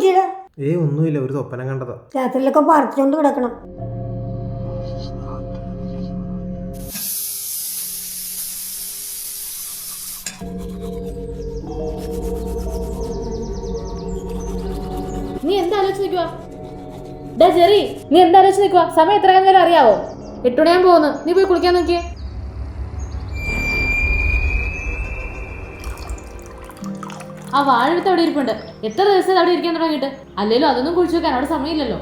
പറ്റിയടാ? ഒന്നുമില്ല, ഒരു സ്വപ്നം കണ്ടതാ. രാത്രിയിലൊക്കെ പാർത്തിച്ചോണ്ട് കിടക്കണം. നീ എന്താ ആലോചിച്ച് നിൽക്കുവാ? ജെറി, നീ എന്താ ആലോചിച്ച് നിൽക്കുവാ? സമയം എത്ര നേരം അറിയാവോ? 8 മണിയാൻ പോകുന്നു. നീ പോയി കുളിക്കാൻ നോക്കിയേ. ആ വാഴെടുത്ത് അവിടെ ഇരിപ്പുണ്ട്. എത്ര ദിവസം അവിടെ ഇരിക്കാൻ തുടങ്ങിയിട്ട്? അല്ലേലും അതൊന്നും കുഴിച്ചു വെക്കാൻ അവിടെ സമയമില്ലല്ലോ.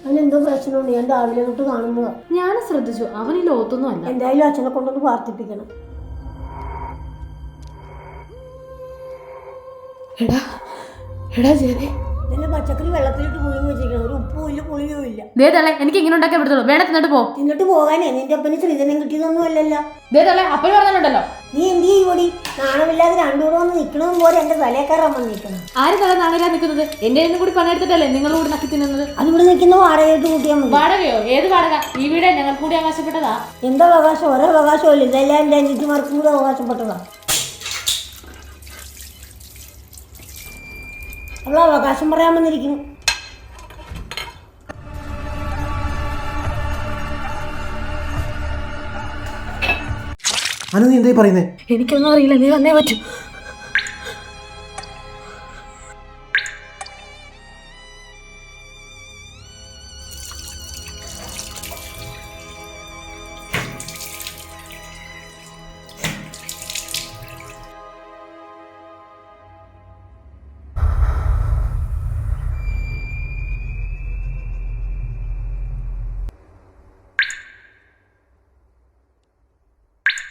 അവനെന്തോ പ്രശ്നമുണ്ട്. ഞാൻ രാവിലെ തൊട്ട് കാണുന്നതാ. ഞാൻ ശ്രദ്ധിച്ചു, അവൻ ഈ ലോകത്തൊന്നും അല്ല. എന്തായാലും അച്ഛനെ കൊണ്ടൊന്ന് പ്രാർത്ഥിപ്പിക്കണം. എടാ ജെറി, ഇതിന്റെ പച്ചക്കറി വെള്ളത്തിലിട്ട് പുളിങ്ങി വെച്ചിരിക്കണം. ഒരു ഉപ്പും ഇല്ല പുളിയും ഇല്ല. എനിക്ക് ഇങ്ങനെ ഉണ്ടാക്കാൻ പറ്റത്തുള്ളൂ. വേണേ തിന്നിട്ട് പോ. തിന്നിട്ട് പോകാനേ നിന്റെ അപ്പന് ശ്രീധനം കിട്ടിയതൊന്നും അല്ലല്ലോ. അപ്പഴ് പറഞ്ഞിട്ടുണ്ടല്ലോ. നീ എന്ത് ചെയ്യൂടി? നാണമില്ലാതെ രണ്ടുകൂടെ വന്ന് നിൽക്കണമെന്ന് പോലെ എന്റെ തലേക്കാറാൻ വന്ന് നിൽക്കണം. ആര് തല നാണില്ലാതെ നിൽക്കുന്നത്? എന്റെ കൂടി പണിയെടുത്തിട്ടല്ലേ നിങ്ങളുടെ കൂടി നക്കി തിന്നുന്നത്? അതിവിടെ നിൽക്കുന്ന വാടകയായിട്ട് കൂട്ടിയാൽ മതി. വാടകയോ? ഏത് വാടക? ഈ വീട് ഞങ്ങൾക്ക് കൂടി അവകാശപ്പെട്ടതാ. എന്താ അവകാശം? ഒരേ അവകാശമല്ല, ഇതെല്ലാം എന്റെ അഞ്ചിമാർക്കും കൂടി അവകാശപ്പെട്ടതാ. അവൾ അവകാശം പറയാൻ വന്നിരിക്കുന്നു. നീ എന്തായി പറയുന്നേ? എനിക്കൊന്നും അറിയില്ല, നീ വന്നേ പറ്റൂ.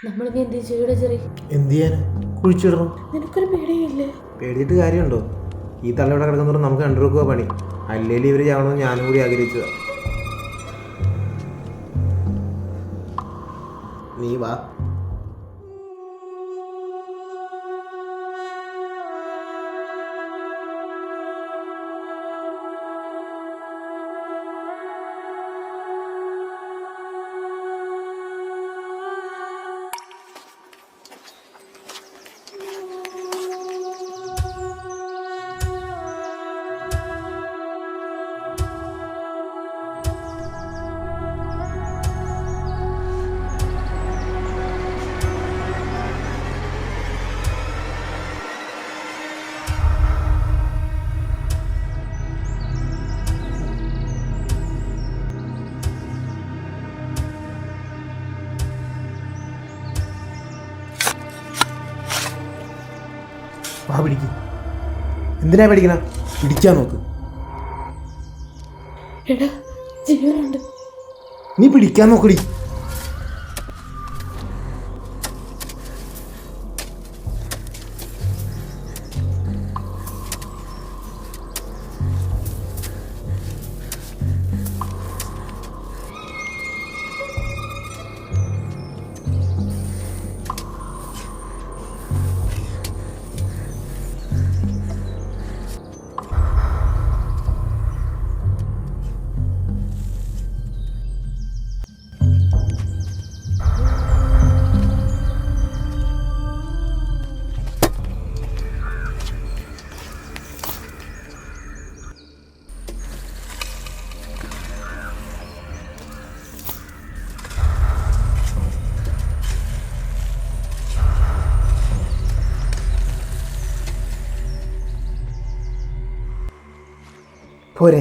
നമ്മളിനി എന്ത് ചെയ്യൂടെ ചെറി? എന്ത് ചെയ്യാന്? കുഴിച്ചിടണം. നിനക്കൊരു പേടിയില്ലേ? പേടിയിട്ട് കാര്യമുണ്ടോ? ഈ തള്ളയുടെ കിടക്കുന്നോറും നമുക്ക് കണ്ടുവെക്കുക പണി. അല്ലേലും ഇവര് ചാവണമെന്ന് ഞാനും കൂടി ആഗ്രഹിച്ചതാ. നീ വാ. വാ, പിടിക്ക്. എന്തിനാ പേടിക്കണ? പിടിക്കാൻ നോക്ക്. നീ പിടിക്കാൻ നോക്കടി. പോരെ.